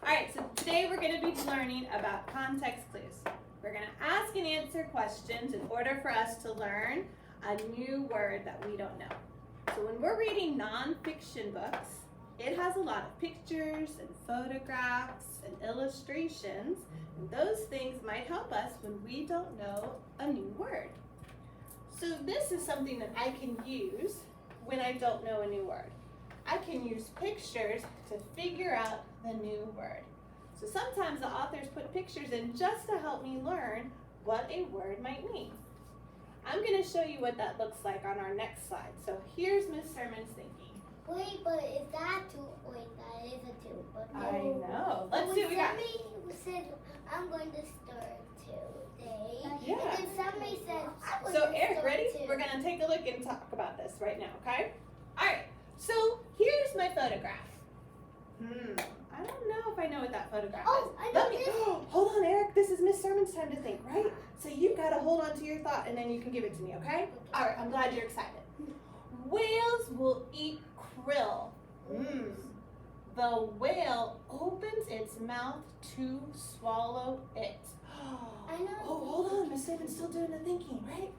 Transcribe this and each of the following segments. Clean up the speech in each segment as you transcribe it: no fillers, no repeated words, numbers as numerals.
Alright, so today we're going to be learning about context clues. We're going to ask and answer questions in order for us to learn a new word that we don't know. So when we're reading nonfiction books, it has a lot of pictures and photographs and illustrations, and those things might help us when we don't know a new word. So this is something that I can use when I don't know a new word. I can use pictures to figure out the new word. So sometimes the authors put pictures in just to help me learn what a word might mean. I'm going to show you what that looks like on our next slide. So here's Miss Sirman's thinking. Wait, but is that two? Wait, that is a two. But no. I know. Let's see what we got. Somebody said, I'm going to start today. Yeah. And then somebody said, I'm going So to Eric, start ready? too. We're going to take a look and talk about this right now, okay? All right. So here's my photograph. I don't know if I know what that photograph Oh, is. I know this. Hold on, Eric. This is Miss Sirman's time to think, right? So you got to hold on to your thought and then you can give it to me, okay? All right. I'm glad you're excited. Whales will eat krill. The whale opens its mouth to swallow it. I know. Oh, hold on. Miss Sirman's still doing the thinking, right?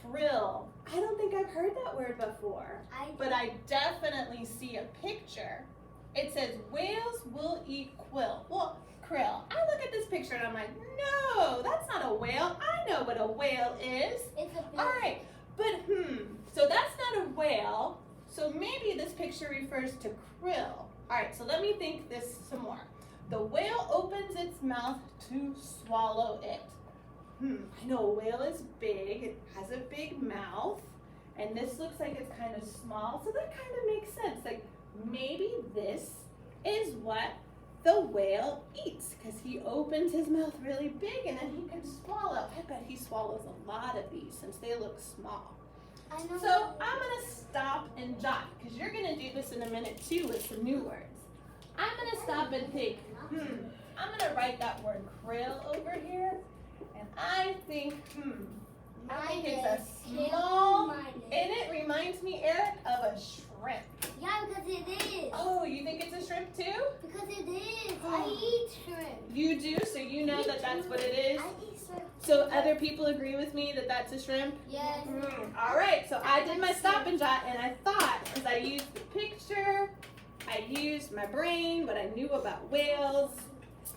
Krill. I don't think I've heard that word before, but I definitely see a picture. It says whales will eat krill. Well, krill. I look at this picture and I'm like, no, that's not a whale. I know what a whale is. It's a fish. All right, but so that's not a whale. So maybe this picture refers to krill. All right, so let me think this some more. The whale opens its mouth to swallow it. I know a whale is big, it has a big mouth, and this looks like it's kind of small, so that kind of makes sense. Like maybe this is what the whale eats, because he opens his mouth really big and then he can swallow. I bet he swallows a lot of these since they look small. I know. So I'm going to stop and jot, because you're going to do this in a minute too with some new words. I'm going to stop and think, I'm going to write that word krill over here. And I think it's a small, and it reminds me, Eric, of a shrimp. Yeah, because it is. Oh, you think it's a shrimp too? Because it is. I eat shrimp. You do, so you know that that's what it is? I eat shrimp. So other people agree with me that that's a shrimp? Yes. All right, so I did my stop and jot, and I thought, as I used the picture, I used my brain, what I knew about whales,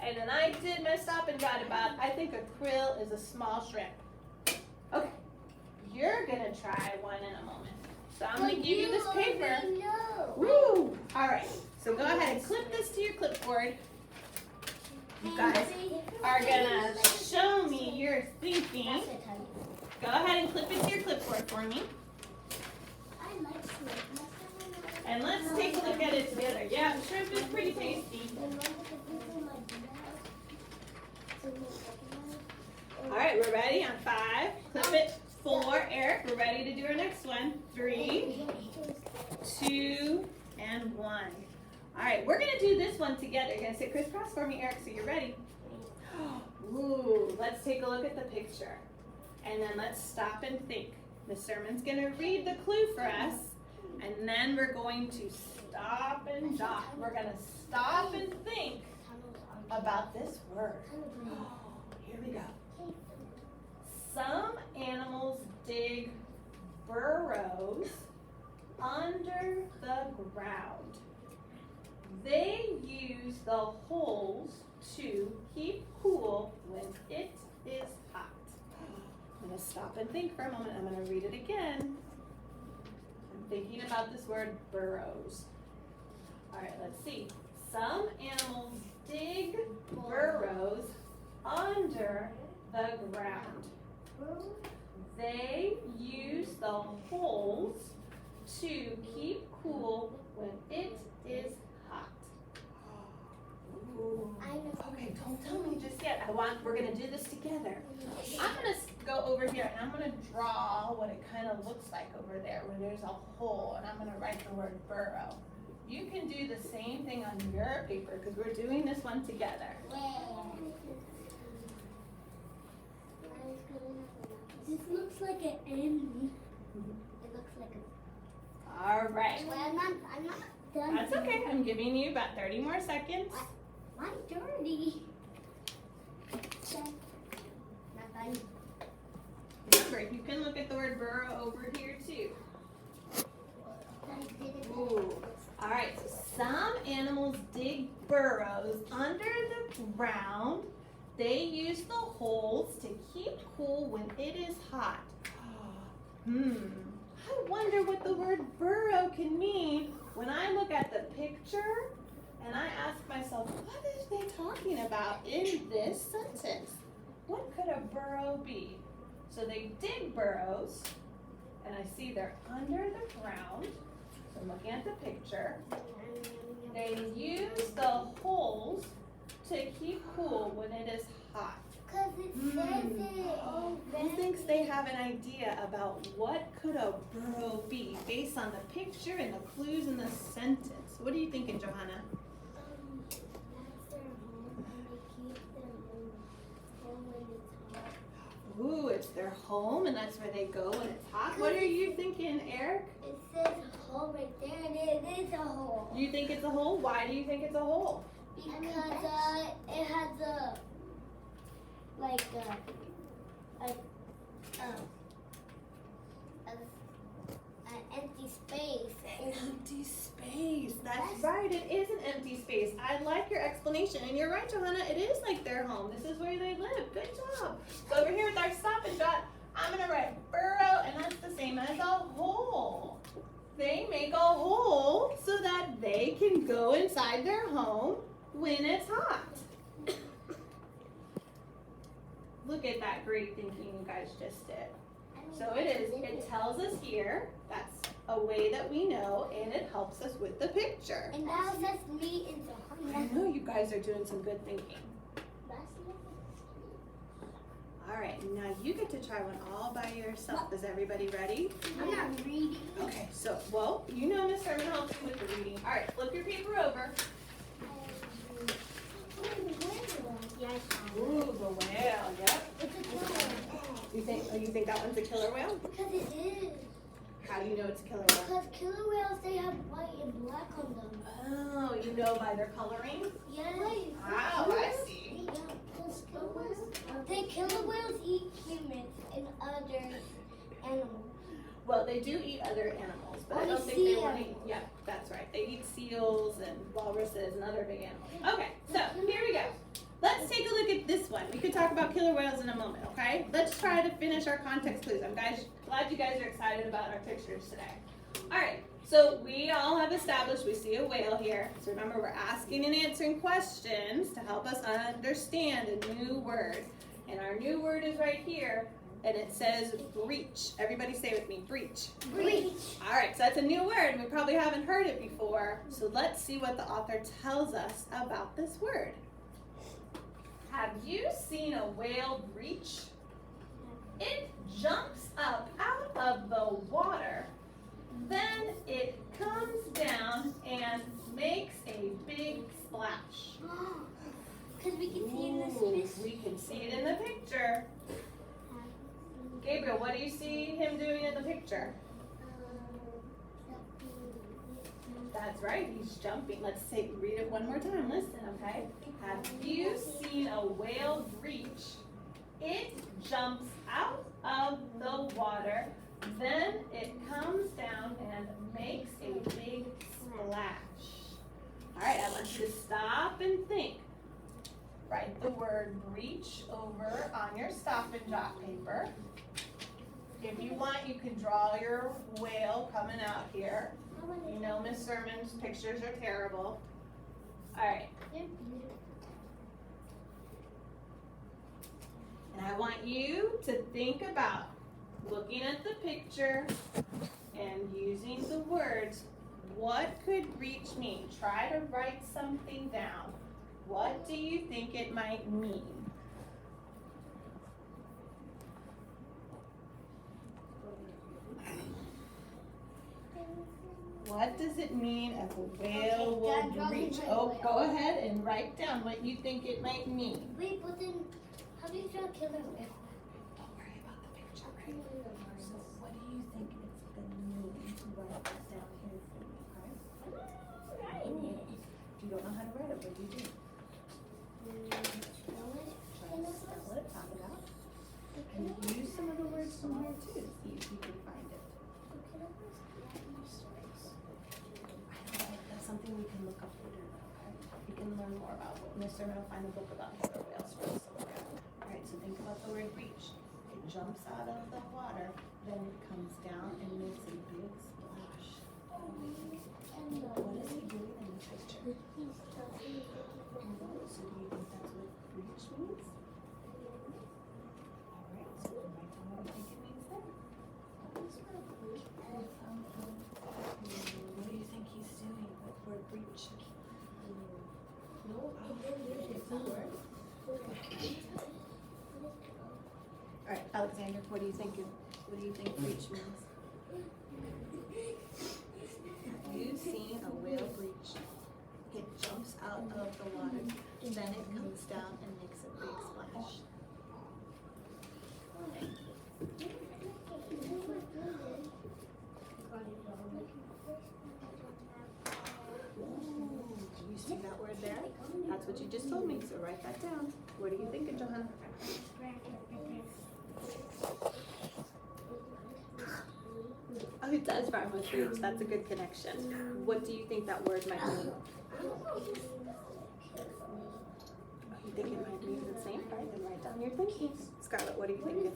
and then I did my stop and jot about, I think a krill is a small shrimp. Okay, you're gonna try one in a moment. So I'm gonna give you this paper. Woo! All right, so go ahead and clip this to your clipboard. You guys are gonna show me your thinking. Go ahead and clip it to your clipboard for me. I like shrimp. And let's take a look at it together. Yeah, shrimp is pretty tasty. All right, we're ready on 5. Clip it. 4. Eric, we're ready to do our next one. 3, 2, and 1. All right, we're going to do this one together. You're going to sit crisscross for me, Eric, so you're ready. Ooh, let's take a look at the picture. And then let's stop and think. Miss Sirman's going to read the clue for us. And then we're going to stop and jot. We're going to stop and think about this word. Here we go. Some animals dig burrows under the ground. They use the holes to keep cool when it is hot. I'm going to stop and think for a moment. I'm going to read it again. I'm thinking about this word burrows. All right, let's see. Some animals dig burrows under the ground. They use the holes to keep cool when it is hot. Ooh. Okay, don't tell me just yet. We're gonna do this together. I'm gonna go over here and I'm gonna draw what it kind of looks like over there where there's a hole, and I'm gonna write the word burrow. You can do the same thing on your paper because we're doing this one together. This looks like an N. It looks like a. All right. Well, I'm not done. That's okay. I'm giving you about 30 more seconds. I'm dirty. Not done. Remember, you can look at the word burrow over here too. Ooh. All right, so some animals dig burrows under the ground. They use the holes to keep cool when it is hot. I wonder what the word burrow can mean when I look at the picture and I ask myself, what is they talking about in this sentence? What could a burrow be? So they dig burrows, and I see they're under the ground. So I'm looking at the picture. They use the holes to keep cool when it is hot. Because it says it already. Who thinks they have an idea about what could a burrow be based on the picture and the clues in the sentence? What are you thinking, Johanna? That's their home, and they keep their home when it's hot. Ooh, it's their home, and that's where they go when it's hot. What are you thinking, Eric? It says hole right there, and it is a hole. You think it's a hole? Why do you think it's a hole? Because it has an empty space. An empty space. That's right. It is an empty space. I like your explanation. And you're right, Johanna. It is like their home. This is where they live. Good job. So over here with our stop and shot, I'm going to write burrow, and that's the same as a hole. They make a hole so that they can go inside their home when it's hot. Look at that great thinking you guys just did. So it tells us here, that's a way that we know, and it helps us with the picture. And now it says meat into I know you guys are doing some good thinking. All right, now you get to try one all by yourself. Is everybody ready? I'm not reading. Okay, so, well, you know Miss Sirman helps you with the reading. All right, flip your paper over. Yeah, I saw Ooh, the whale, yep. it. It's a killer. You think that one's a killer whale? Because it is. How do you know it's a killer whale? Because killer whales, they have white and black on them. Oh, you know by their coloring? Yes. Wow, I see. Yeah, because killer whales eat humans and other animals. Well, they do eat other animals, but I Only don't think they want to eat. Yeah, that's right. They eat seals and walruses and other big animals. Okay, so here we go. Let's take a look at this one. We could talk about killer whales in a moment, okay? Let's try to finish our context clues. I'm glad you guys are excited about our pictures today. All right, so we all have established we see a whale here. So remember, we're asking and answering questions to help us understand a new word. And our new word is right here, and it says breach. Everybody say with me, breach. Breach. All right, so that's a new word, and we probably haven't heard it before. So let's see what the author tells us about this word. Have you seen a whale breach? It jumps up out of the water, then it comes down and makes a big splash. Because we can see in this Ooh, fish. we can see it in the picture. Gabriel, what do you see him doing in the picture? That's right, he's jumping. Let's read it one more time. Listen, okay? Have you seen a whale breach? It jumps out of the water, then it comes down and makes a big splash. All right, I want you to stop and think. Write the word breach over on your Stop and Jot paper. If you want, you can draw your whale coming out here. You know Miss Sirman's pictures are terrible. All right. And I want you to think about looking at the picture and using the words, what could breach mean? Try to write something down. What do you think it might mean? What does it mean if a whale will breach? Oh, go ahead and write down what you think it might mean. Wait, but then how do you draw killer whale? Don't worry about the picture, right? So what do you think it's going to mean? Write that down here for me, okay? you don't know how to write it, what do you do? Try to spell it, talk it out. And use some of the words from here too to see if you can find it. That's something we can look up later, okay? You can learn more about what Mr. will find a book about the whales for us to look at. Alright, so think about the word breach. It jumps out of the water, then it comes down and makes a big splash. What is he doing in this picture? So do you think that's what breach means? Alright, so write down what you think it means then. What do you think he's doing with word breach? No, it's not word. Alright, Alexander, what do you think breach means? Have you seen a whale breach? It jumps out of the water, then it comes down and makes a big splash. Do you see that word there? That's what you just told me, so write that down. What are you thinking, Johanna? Oh, it does rhyme with breach. That's a good connection. What do you think that word might mean? You think it might mean the same? All right, then write down your thinking. Scarlett, what are you thinking? You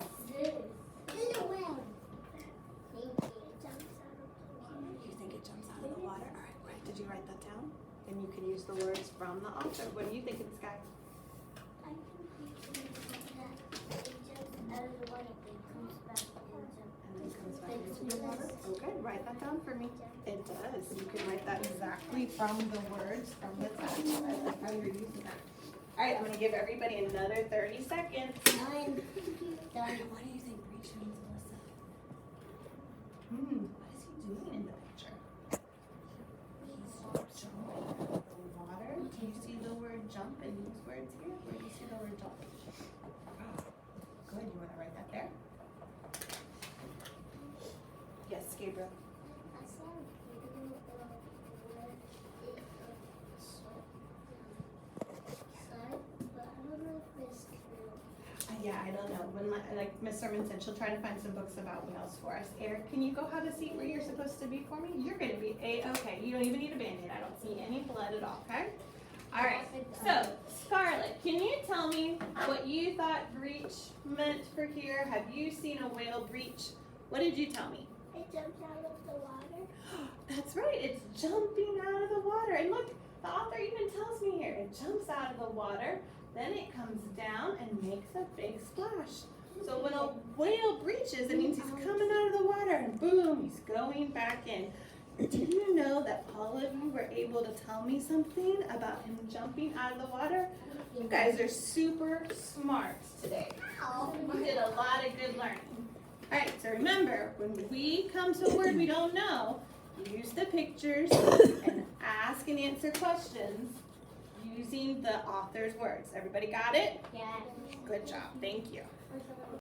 think it jumps out of the water? All right, great. Did you write that down? Then you can use the words from the author. What do you think, Sky? Okay, write that down for me. It does. You can write that exactly from the words from the text. I like how you're using that. All right, I'm going to give everybody another 30 seconds. Done. What do you think breach means, Melissa? What is he doing in the picture? He's jumping out of the water. Do you see the word jump in these words here? Where do you see the word jump? Good. You want to write that there? Yes, Gabriel. Yeah, I don't know. When like Miss Sirman said, she'll try to find some books about whales for us. Eric, can you go have a seat where you're supposed to be for me? You're going to be A-okay. You don't even need a Band-Aid. I don't see any blood at all, okay? All right. So, Scarlett, can you tell me what you thought breach meant for here? Have you seen a whale breach? What did you tell me? It jumps out of the water. That's right. It's jumping out of the water. And look, the author even tells me here. It jumps out of the water. Then it comes down and makes a big splash. So when a whale breaches, it means he's coming out of the water and boom, he's going back in. Do you know that all of you were able to tell me something about him jumping out of the water? You guys are super smart today. You did a lot of good learning. All right, so remember, when we come to a word we don't know, use the pictures and ask and answer questions using the author's words. Everybody got it? Yes. Good job. Thank you.